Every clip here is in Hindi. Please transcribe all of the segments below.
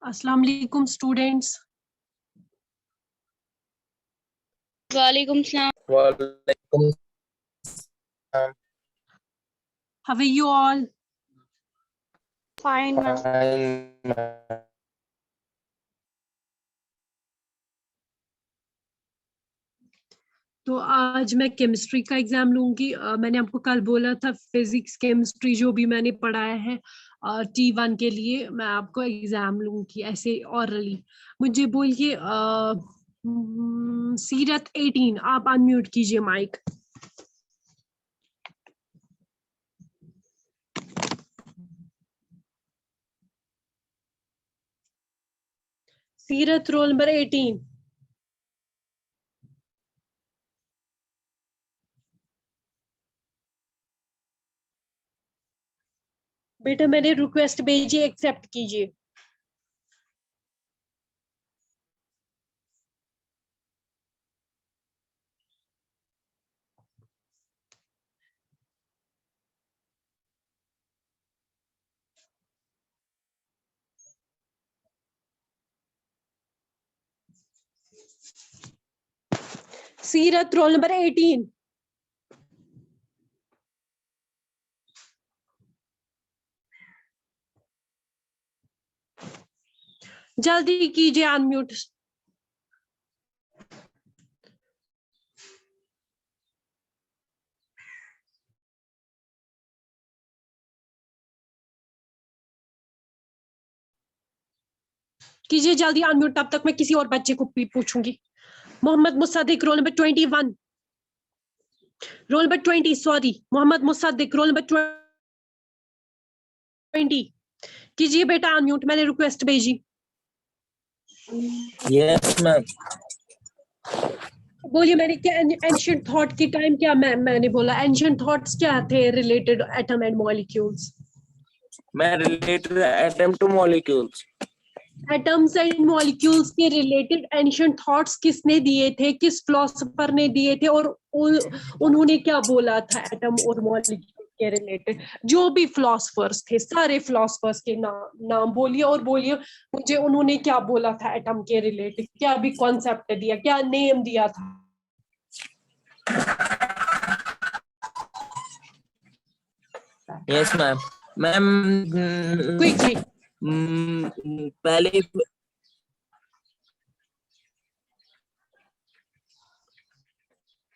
अस्सलाम वालेकुम स्टूडेंट्स. वालेकुम सलाम. वालेकुम सलाम. How are you all? Fine ma'am. Fine, ma'am. तो आज मैं केमिस्ट्री का एग्जाम लूंगी. मैंने आपको कल बोला था फिजिक्स केमिस्ट्री जो भी मैंने पढ़ाया है T1 के लिए मैं आपको एग्जाम लूंगी ऐसे ऑरली. मुझे बोलिए सीरत 18 आप अनम्यूट कीजिए माइक. सीरत रोल नंबर 18. बेटा मैंने रिक्वेस्ट भेजी एक्सेप्ट कीजिए. सीरत रोल नंबर 18. जल्दी कीजिए अनम्यूट. कीजिए जल्दी अनम्यूट. तब तक मैं किसी और बच्चे को पूछूंगी. Mohammad Musaddiq roll number 21. Roll number 20 sorry Mohammad Musaddiq roll number 20. कीजिए बेटा अनम्यूट. मैंने रिक्वेस्ट भेजी. Yes, ma'am. बोलिए मैंने क्या एंशिएंट थॉट के टाइम क्या मैंने बोला एंशिएंट थॉट्स क्या थे रिलेटेड एटम एंड मॉलिक्यूल्स. मैं related atom to molecules. Atoms and molecules के रिलेटेड एंशिएंट थॉट्स किसने दिए थे, किस फिलोसोफर ने दिए थे और उन्होंने क्या बोला था एटम और मॉलिक्यूल के रिलेटेड. जो भी फिलोसोफर्स थे सारे फिलोसोफर्स के नाम बोलिए और बोलिए मुझे उन्होंने क्या बोला था एटम के रिलेटेड, क्या भी कॉन्सेप्ट दिया, क्या नेम दिया था. Yes, ma'am. Ma'am, quickly. पहले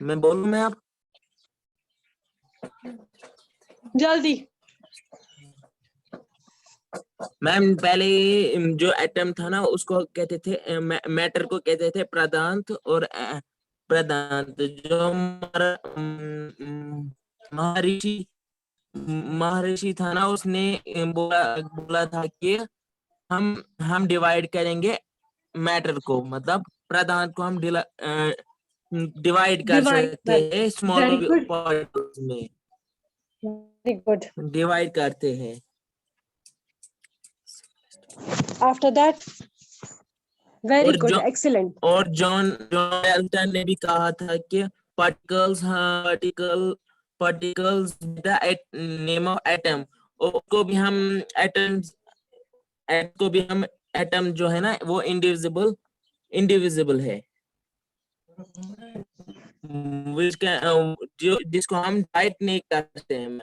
मैं बोलूं मैं आप जल्दी. मैम पहले जो एटम था ना उसको कहते थे मैटर को कहते थे पदार्थ और पदार्थ. जो हमारा महर्षि महर्षि था ना उसने बोला था कि हम डिवाइड करेंगे मैटर को, मतलब पदार्थ को हम डिवाइड कर सकते हैं स्मॉल वेरी गुड. पार्टिकल्स में. Very good. डिवाइड करते हैं. आफ्टर दैट वेरी और गुड एक्सीलेंट. और जॉन जॉन डाल्टन ने भी कहा था कि particles the name of atom. उसको भी हम एटम्स को भी हम एटम जो है ना वो इंडिविजिबल है जिसको हम डाइट नहीं करते हैं.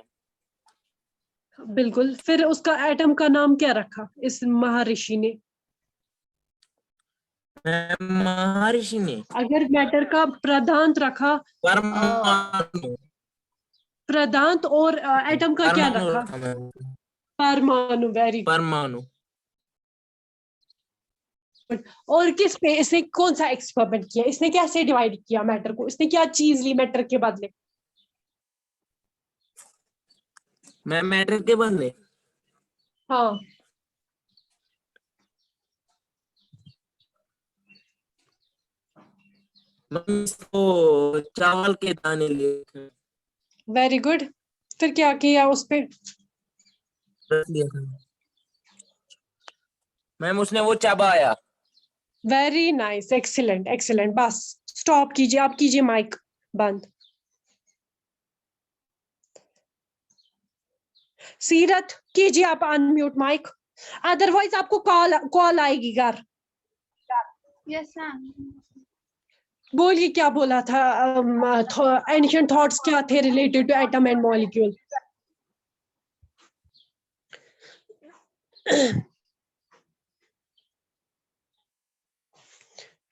बिल्कुल. फिर उसका एटम का नाम क्या रखा इस महर्षि ने. महर्षि ने अगर मैटर का प्रदांत रखा परमाणु प्रदांत और एटम का क्या परमाणु रखा. रखा मैम. परमाणु. वेरी परमाणु. गुड. और किस पे इसने कौन सा एक्सपेरिमेंट किया, इसने कैसे डिवाइड किया मैटर को, इसने क्या चीज ली मैटर के बदले. मैं मैटर के बदले हाँ. इसको चावल के दाने लिए वेरी गुड. फिर क्या किया उस पे. रख लिया था मैम. उसने वो चबाया. Very nice. Excellent excellent. बस स्टॉप कीजिए. आप कीजिए माइक बंद. सीरत कीजिए आप अनम्यूट माइक. अदरवाइज आपको कॉल आएगी घर। Yes ma'am. बोलिए क्या बोला था, एंशिएंट थॉट्स क्या थे related to atom and molecule?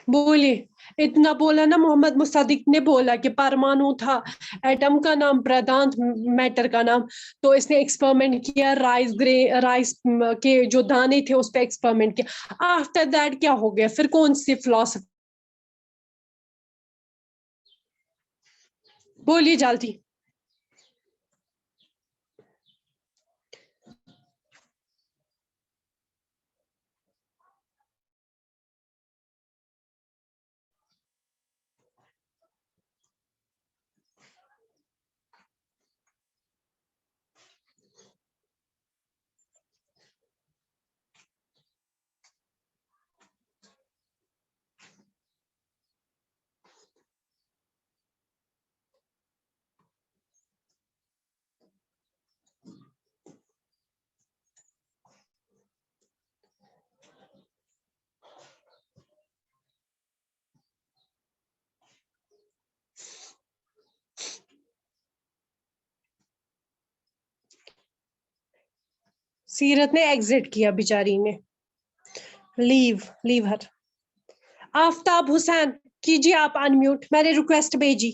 बोलिए। इतना बोला ना, मोहम्मद मुसद्दिक ने बोला कि परमाणु था, एटम का नाम, प्रधान मैटर का नाम। तो इसने एक्सपेरिमेंट किया, राइस के जो दाने थे उस पर एक्सपेरिमेंट किया। आफ्टर दैट क्या हो गया फिर? कौन सी फिलोसफी? बोलिए जल्दी। सीरत ने एग्जिट किया बेचारी ने। Leave her. आफ्ताब हुसैन कीजिए आप अनम्यूट, मैंने रिक्वेस्ट भेजी।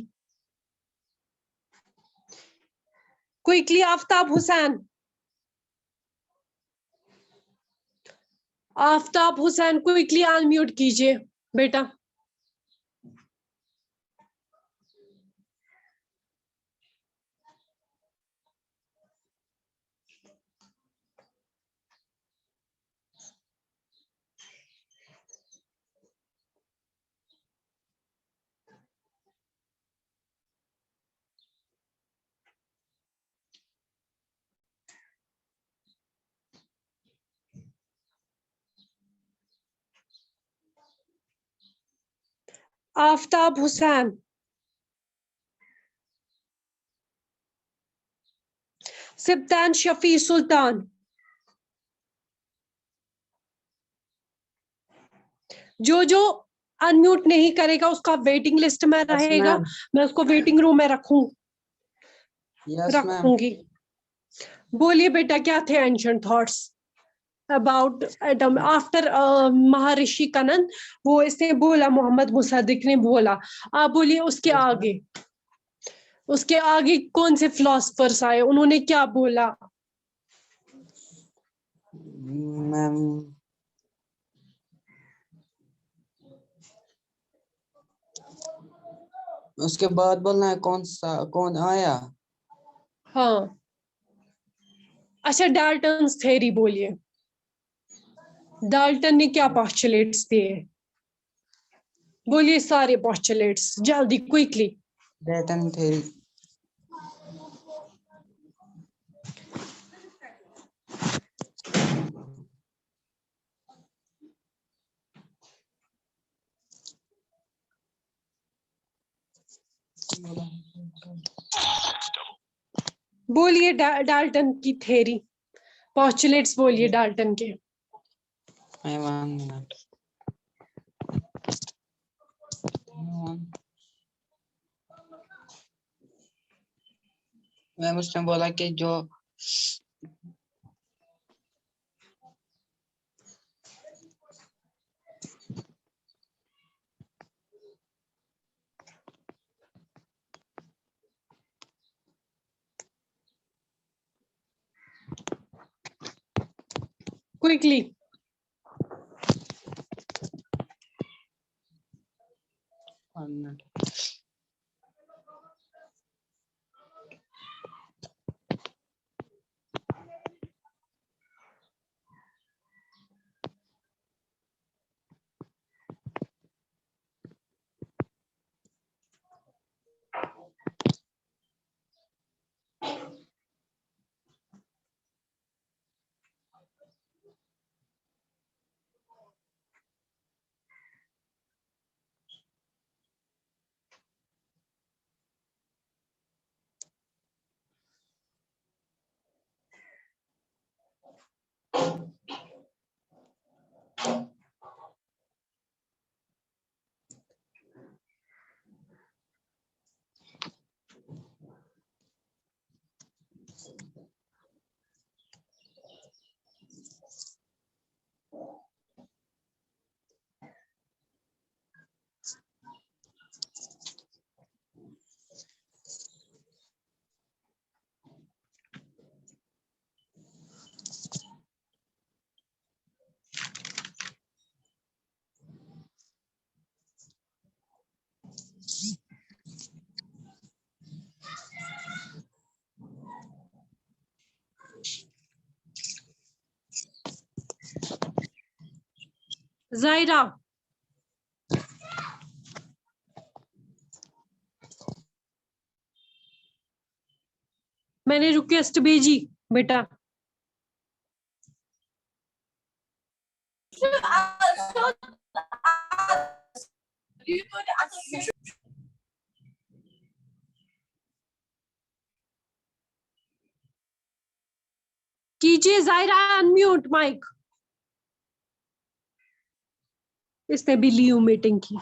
Quickly Aftab Hussain. Aftab Hussain quickly unmute कीजिए बेटा। आफ्ताब हुसैन। सिब्तान शफी सुल्तान। जो अनम्यूट नहीं करेगा उसका वेटिंग लिस्ट में रहेगा। मैं उसको वेटिंग रूम में रखूंगी। बोलिए बेटा क्या थे ancient thoughts about atom after महर्षि कनन? वो इसने बोला, मोहम्मद मुसद्दिक ने बोला। आप बोलिए उसके आगे कौन से फिलोसफर्स आए, उन्होंने क्या बोला? मैम उसके बाद बोलना है कौन आया। हाँ, अच्छा डाल्टन्स थ्योरी बोलिए। डाल्टन ने क्या पोस्टुलेट्स दिए? बोलिए सारे पोस्टुलेट्स जल्दी क्विकली। Dalton theory. बोलिए डाल्टन की थ्योरी, पोस्टुलेट्स बोलिए डाल्टन के। One minute. मैम उसने बोला कि जो क्विकली। जायरा, मैंने रिक्वेस्ट भेजी बेटा। कीजिए जायरा, अनम्यूट माइक। इसने भी ली मीटिंग की।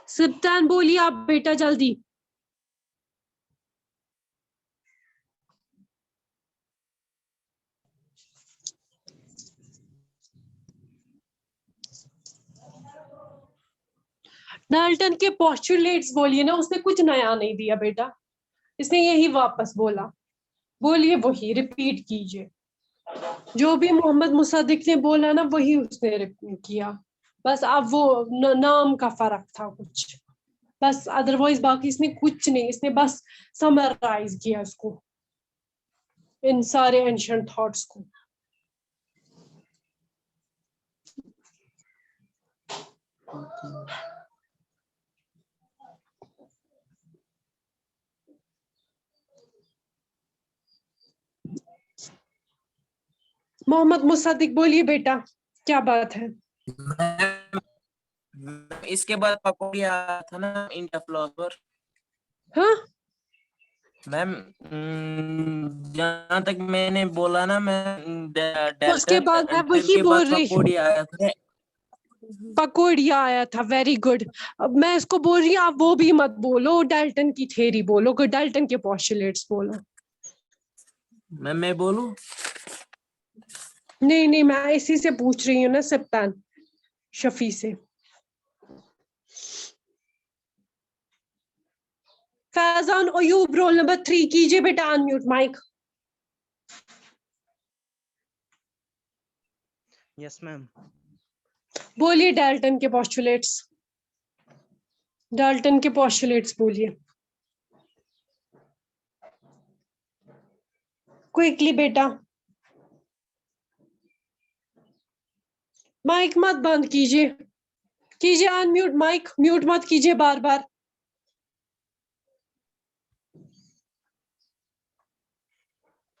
सिप्तान बोलिए आप बेटा जल्दी। डाल्टन के पोस्टुलेट्स बोलिए ना, उसने कुछ नया नहीं दिया बेटा, इसने यही वापस बोला। बोलिए वही रिपीट कीजिए, जो भी मोहम्मद मुसद्दिक ने बोला ना वही उसने रिपीट किया। बस अब वो नाम का फर्क था कुछ, बस अदरवाइज बाकी इसने कुछ नहीं, इसने बस समराइज किया इसको, इन सारे एंशिएंट थॉट्स को। मोहम्मद मुसद्दिक बोलिए बेटा, क्या बात है? इसके बाद पकौड़ी आया था ना इंडिया फ्लावर। हाँ मैम जहाँ तक मैंने बोला ना, मैं उसके बाद मैं वही के बोल बाद रही हूँ, पकौड़ी आया था। पकौड़िया आया था, वेरी गुड। अब मैं इसको बोल रही हूँ आप वो भी मत बोलो, डाल्टन की थ्योरी बोलो, डाल्टन के पोस्टुलेट्स बोलो। मैं बोलूं? नहीं नहीं, मैं इसी से पूछ रही हूँ ना, सिप्तान शफी से। फैजान अयूब रोल नंबर 3 कीजिए बेटा अनम्यूट माइक। Yes ma'am. बोलिए डाल्टन के पोस्टुलेट्स, डाल्टन के पोस्टुलेट्स बोलिए क्विकली बेटा। माइक मत बंद कीजिए, कीजिए अनम्यूट माइक, म्यूट मत कीजिए बार बार।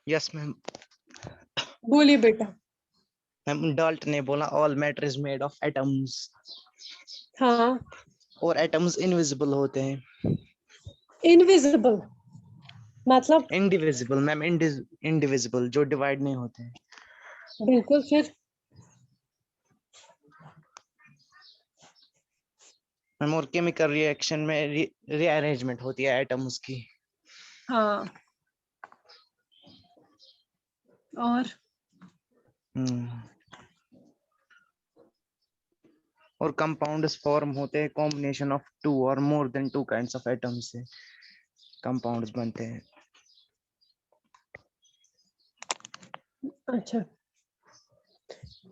Yes ma'am. बोलिए बेटा। मैम डाल्टन ने बोला all matter is made of atoms, हाँ, और एटम्स इनविजिबल होते हैं। इनविजिबल मतलब? इंडिविजिबल मैम, इंडिविजिबल जो डिवाइड नहीं होते हैं। बिल्कुल, फिर? मैम और केमिकल रिएक्शन में रीअरेंजमेंट होती है एटम्स की। हाँ, और और कंपाउंड्स फॉर्म होते हैं कॉम्बिनेशन ऑफ टू और more than two kinds of atoms से कंपाउंड्स बनते हैं। अच्छा,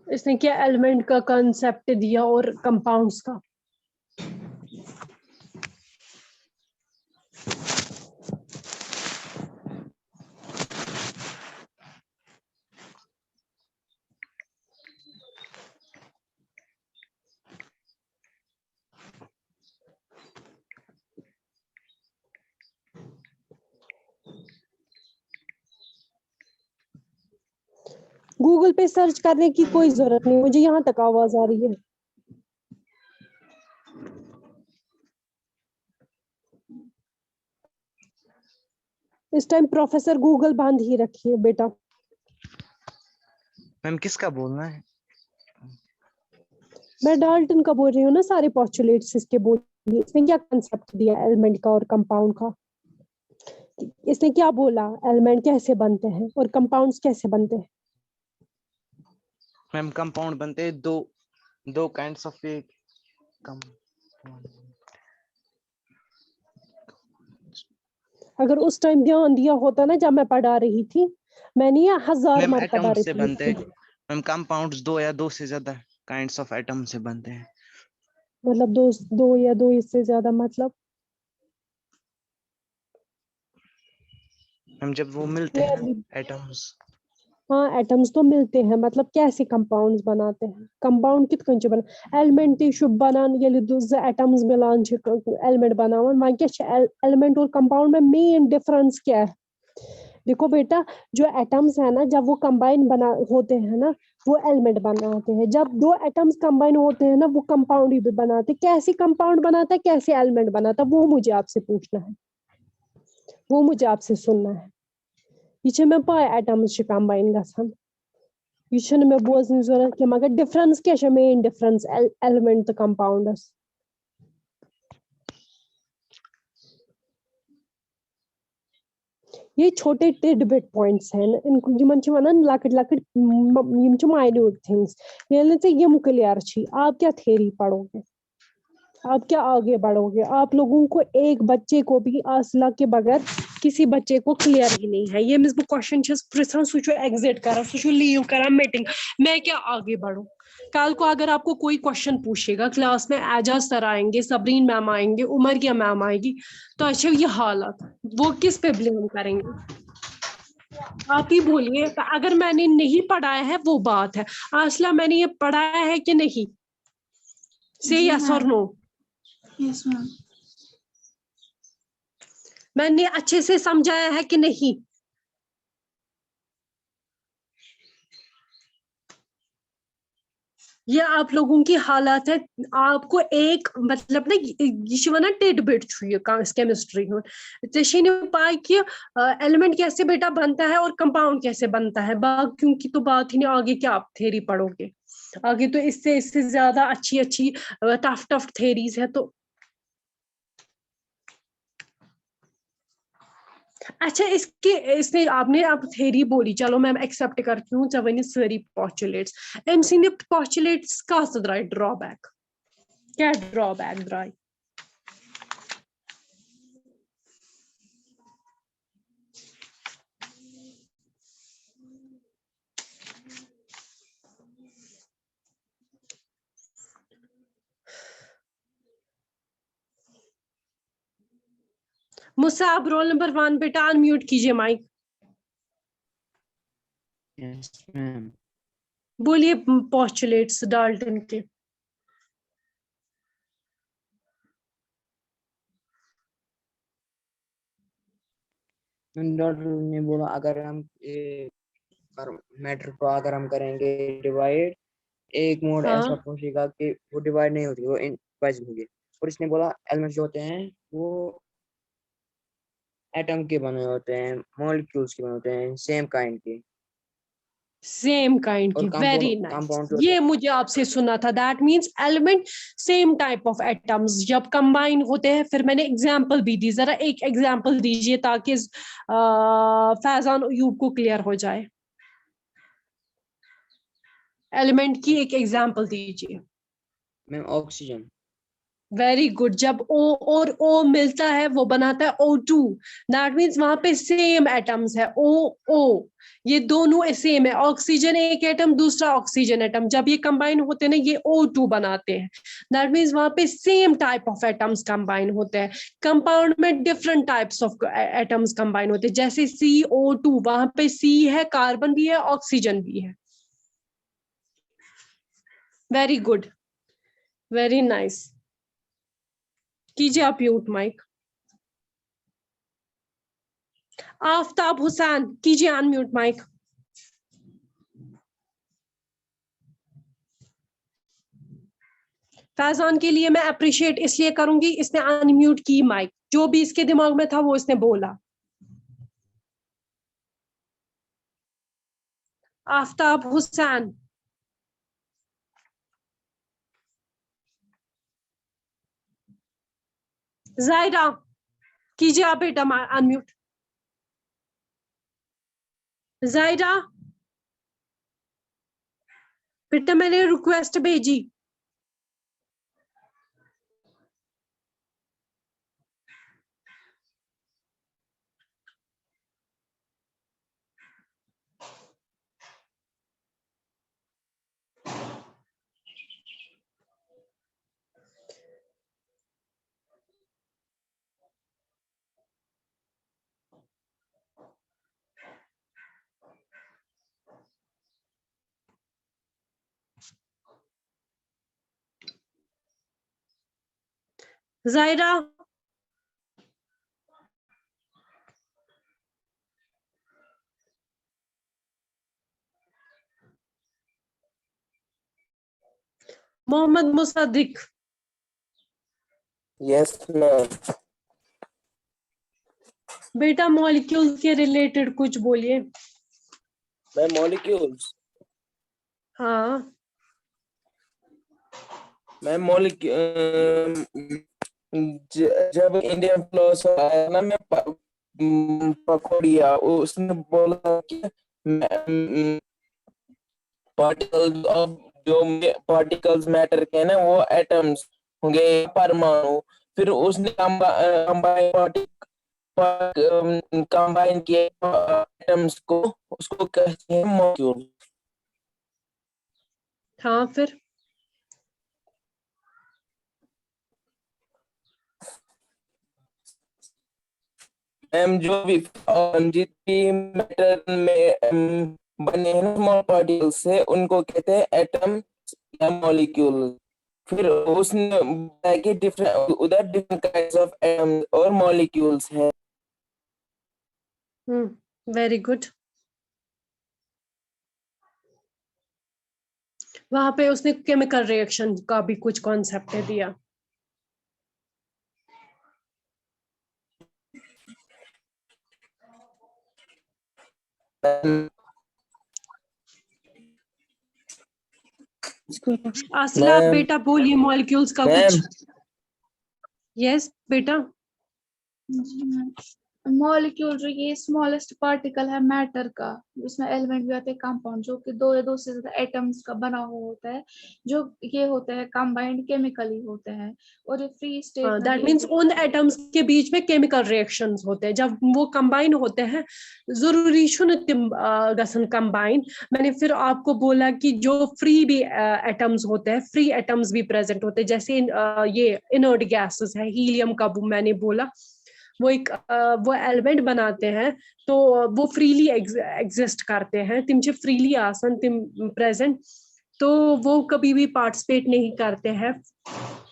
इसने क्या एलिमेंट का कंसेप्ट दिया और कंपाउंड्स का? गूगल पे सर्च करने की कोई जरूरत नहीं, मुझे यहाँ तक आवाज आ रही है। इस टाइम प्रोफेसर गूगल बंद ही रखिए बेटा। मैम किसका बोलना है? मैं डाल्टन का बोल रही हूँ ना, सारे पोस्टुलेट्स इसके बोलिए। इसने क्या कंसेप्ट दिया एलिमेंट का और कंपाउंड का? इसने क्या बोला, एलिमेंट कैसे बनते हैं और कंपाउंड्स कैसे बनते हैं? मैम कंपाउंड बनते हैं दो काइंड्स ऑफ अगर उस टाइम ध्यान दिया होता ना जब मैं पढ़ा रही थी, मैंने ये 1000 मैम मर्तबा एटम्स से रिपीट बनते हैं। की। मैम कंपाउंड्स दो या दो से ज्यादा काइंड्स ऑफ एटम से बनते हैं। मतलब दो या दो इससे ज्यादा मतलब? मैम जब वो मिलते हैं ना एटम्स, हाँ एटम्स तो मिलते हैं मतलब कैसे कंपाउंड्स बनाते हैं कंपाउंड कित कन बना एलिमेंट बनान ये एटम्स मिलान एलिमेंट बनावन वह क्या एलिमेंट और कंपाउंड में मेन डिफरेंस क्या है देखो बेटा जो एटम्स है ना जब वो कंबाइन बना होते हैं ना वो एलिमेंट बनाते हैं जब दो एटम्स कंबाइन होते हैं ना वो कंपाउंड ही बनाते हैं कैसे कंपाउंड बनाता है कैसे एलिमेंट बनाता है वो मुझे आपसे पूछना है वो मुझे आपसे सुनना है ये मे पाए एटम्स कंबाइन गसान ये मे बोजन जरूरत कि मगर डिफरेंस क्या मेन डिफरेंस एलिमेंट तो कंपाउंडस ये छोटे टिडबिट पॉइंट्स हैं इनको यमन छ वनान लकट लकट यम छ माइन्यूट थिंग्स ये यम क्लियर छी आप क्या थ्योरी पढ़ोगे आप क्या आगे बढ़ोगे आप लोगों को एक बच्चे को भी आसला के बगैर किसी बच्चे को क्लियर ही नहीं है ये मिस बह क्वेश्चन पृछन सह एग्जिट कर लीव कर मीटिंग मैं क्या आगे बढ़ूं कल को अगर आपको कोई क्वेश्चन पूछेगा क्लास में एजाज सर आएंगे सबरीन मैम आएंगे उमरिया मैम आएगी तो अच्छा ये हालत वो किस पे ब्लेम करेंगे आप ही बोलिए अगर मैंने नहीं पढ़ाया है वो बात है आसला मैंने ये पढ़ाया है कि नहीं से यस और नो Yes, ma'am. मैंने अच्छे से समझाया है कि नहीं ये आप लोगों की हालत है आपको एक मतलब ना ये वना टिड बिट केमिस्ट्री पाई कि एलिमेंट कैसे बेटा बनता है और कंपाउंड कैसे बनता है बाकियों की तो बात ही नहीं आगे क्या आप थ्योरी पढ़ोगे आगे तो इससे इससे ज्यादा अच्छी अच्छी टफ टफ थ्योरीज है तो अच्छा इसने आपने आप थ्योरी बोली चलो मैं एक्सेप्ट करती हूँ जब वन सारी पॉस्चुलेट्स एम सिंह पॉस्चुलेट्स का द्राय ड्रॉबैक क्या ड्रॉबैक द्राय मुसाब रोल नंबर 1 बेटा अनम्यूट कीजिए माइक Yes, ma'am. बोलिए पॉस्चुलेट्स डाल्टन के डॉक्टर ने बोला अगर हम मैटर को अगर हम करेंगे डिवाइड एक मोड ऐसा हाँ पहुंचेगा कि वो डिवाइड नहीं होती वो इनवाइज होंगे और इसने बोला एलिमेंट्स जो होते हैं वो एटम के बने होते हैं मॉलिक्यूल्स के बने होते हैं सेम काइंड के सेम काइंड और की कंपाउंड वेरी नाइस कंपाउंड जो होते ये हैं मुझे आपसे सुना था that means element same type of atoms जब कंबाइन होते हैं फिर मैंने एग्जांपल भी दी जरा एक एग्जांपल दीजिए ताकि फैजान यूब को क्लियर हो जाए एलिमेंट की एक एग्जांपल दीजिए मैम ऑक्सीजन वेरी गुड जब ओ और ओ मिलता है वो बनाता है O2 दैट मीन्स वहां पे सेम एटम्स है O ये दोनों सेम है ऑक्सीजन एक एटम दूसरा ऑक्सीजन एटम जब ये कंबाइन होते हैं ना ये O2 बनाते हैं दैट मीन्स वहां पे same type of atoms combine होते हैं कंपाउंड में different types of atoms combine होते हैं जैसे CO2 वहां पे C है कार्बन भी है ऑक्सीजन भी है वेरी गुड वेरी नाइस कीजिए आप म्यूट माइक आफ्ताब हुसैन कीजिए अनम्यूट माइक फैजान के लिए मैं अप्रिशिएट इसलिए करूंगी इसने अनम्यूट की माइक जो भी इसके दिमाग में था वो इसने बोला आफ्ताब हुसैन जायरा कीजिए आप बेटा अनम्यूट जायरा बेटा मैंने रिक्वेस्ट भेजी जायरा, मोहम्मद मुसद्दिक, यस मैम। बेटा मॉलिक्यूल के रिलेटेड कुछ बोलिए। मैम मॉलिक्यूल्स, हाँ मैम मॉलिक्यूल जब इंडियन फिलोसफर आया ना, मैं पकौड़िया, उसने बोला कि पार्टिकल्स ऑफ, जो पार्टिकल्स मैटर के ना वो एटम्स होंगे, परमाणु। फिर उसने कंबाइन किए एटम्स को, उसको कहते हैं मॉलिक्यूल। हाँ, फिर मैम जो भी जितनी मैटर में बने हैं स्मॉल पार्टिकल से, उनको कहते हैं एटम या मॉलिक्यूल। फिर उसने बताया कि डिफरेंट उधर डिफरेंट काइंड्स ऑफ एटम्स और मॉलिक्यूल्स हैं। Very good. वहां पे उसने केमिकल रिएक्शन का भी कुछ कॉन्सेप्ट दिया। असला मैम, बेटा बोलिए मॉलिक्यूल्स का मैम कुछ। यस बेटा। मॉलिक्यूल जो ये स्मॉलेस्ट पार्टिकल है मैटर का, जिसमें एलिमेंट भी आते हैं कंपाउंड, जो कि दो या दो से ज्यादा एटम्स का बना हुआ होता है, जो ये होते हैं कंबाइंड केमिकली होते हैं, और ये फ्री स्टेट में दैट भी मीन्स उन एटम्स के बीच में केमिकल रिएक्शंस होते हैं, जब वो कंबाइन होते हैं जरूरी गसन कंबाइन। मैंने फिर आपको बोला कि जो फ्री भी एटम्स होते हैं, फ्री एटम्स भी प्रेजेंट होते हैं, जैसे ये इनर्ट गैसेस है, हीलियम का मैंने बोला, वो एक वो एलिमेंट बनाते हैं, तो वो फ्रीली एग्जिस्ट करते हैं, तिम फ्रीली आसन तिम प्रेजेंट, तो वो कभी भी पार्टिसिपेट नहीं करते हैं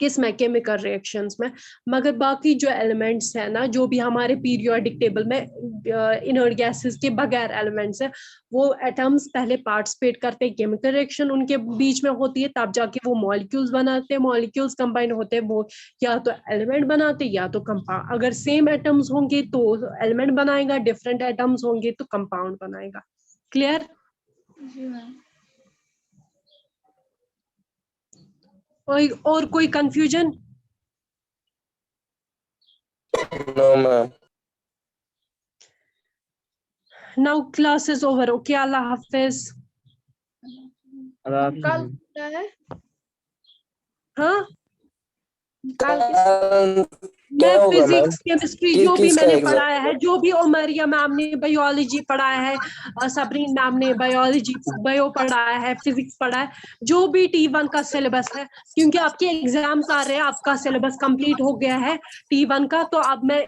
किस में, केमिकल रिएक्शंस में। मगर बाकी जो एलिमेंट्स है ना, जो भी हमारे पीरियोडिक टेबल में इनर्ट गैसेस के बगैर एलिमेंट्स है, वो एटम्स पहले पार्टिसिपेट करते हैं, केमिकल रिएक्शन उनके बीच में होती है, तब जाके वो मॉलिक्यूल्स बनाते हैं, मॉलिक्यूल्स कंबाइन होते हैं, वो या तो एलिमेंट बनाते हैं या तो कंपाउंड। अगर सेम एटम्स होंगे तो एलिमेंट बनाएगा, डिफरेंट एटम्स होंगे तो कंपाउंड बनाएगा। क्लियर? जी मैम। और कोई confusion? No ma'am. Now class is over. Okay, Allah हाफिज। अल्लाह कल हाफिज। क्या है? हाँ, कल किस क्या मैं होगा मैम? फिजिक्स केमिस्ट्री जो भी किसका मैंने एग्जाम? पढ़ाया है, जो भी उमरिया मैम ने बायोलॉजी पढ़ाया है, सबरीन मैम ने बायोलॉजी बायो पढ़ाया है, फिजिक्स पढ़ा है, जो भी T1 का सिलेबस है, क्योंकि आपके एग्जाम्स आ रहे हैं, आपका सिलेबस कंप्लीट हो गया है T1 का, तो अब मैं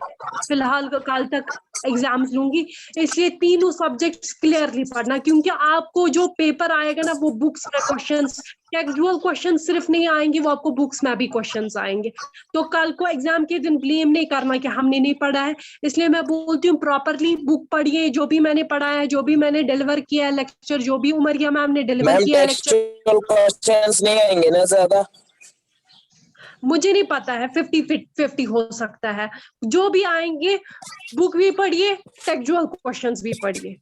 फिलहाल कल तक एग्जाम्स लूंगी, इसलिए तीनों सब्जेक्ट्स क्लियरली पढ़ना, क्योंकि आपको जो पेपर आएगा ना, वो बुक्स में क्वेश्चंस, टेक्सुअल क्वेश्चन सिर्फ नहीं आएंगे, वो आपको बुक्स में भी क्वेश्चंस आएंगे। तो कल को एग्जाम के दिन ब्लेम नहीं करना कि हमने नहीं पढ़ा है, इसलिए मैं बोलती हूँ प्रॉपरली बुक पढ़िए, जो भी मैंने पढ़ा है, जो भी मैंने डिलीवर किया है लेक्चर, जो भी उमरिया मैम ने डिलीवर मैम किया है लेक्चर, टेक्सचुअल क्वेश्चंस नहीं आएंगे ना ज्यादा? मुझे नहीं पता है, 50-50 हो सकता है, जो भी आएंगे बुक भी पढ़िए, टेक्सुअल क्वेश्चंस भी पढ़िए।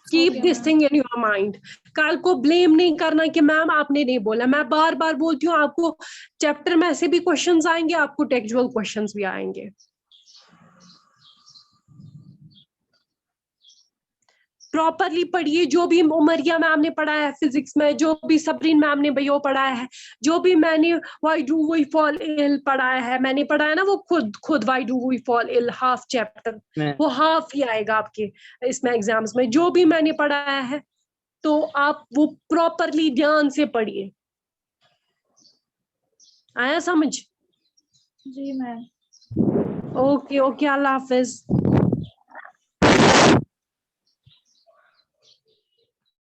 Keep this thing in your mind. कल को ब्लेम नहीं करना कि मैम आपने नहीं बोला, मैं बार बार बोलती हूँ, आपको चैप्टर में से भी क्वेश्चंस आएंगे, आपको टेक्सुअल क्वेश्चंस भी आएंगे। प्रॉपरली पढ़िए, जो भी उमरिया मैम ने पढ़ाया है फिजिक्स में, जो भी सबरीन मैम ने बायो पढ़ाया है, जो भी मैंने why do we fall ill पढ़ाया है, मैंने पढ़ाया ना वो खुद why do we fall ill half chapter, वो हाफ ही आएगा आपके इसमें एग्जाम्स में, जो भी मैंने पढ़ाया है, तो आप वो प्रॉपरली ध्यान से पढ़िए। आया समझ? जी मैम। ओके ओके, अल्लाह हाफिज।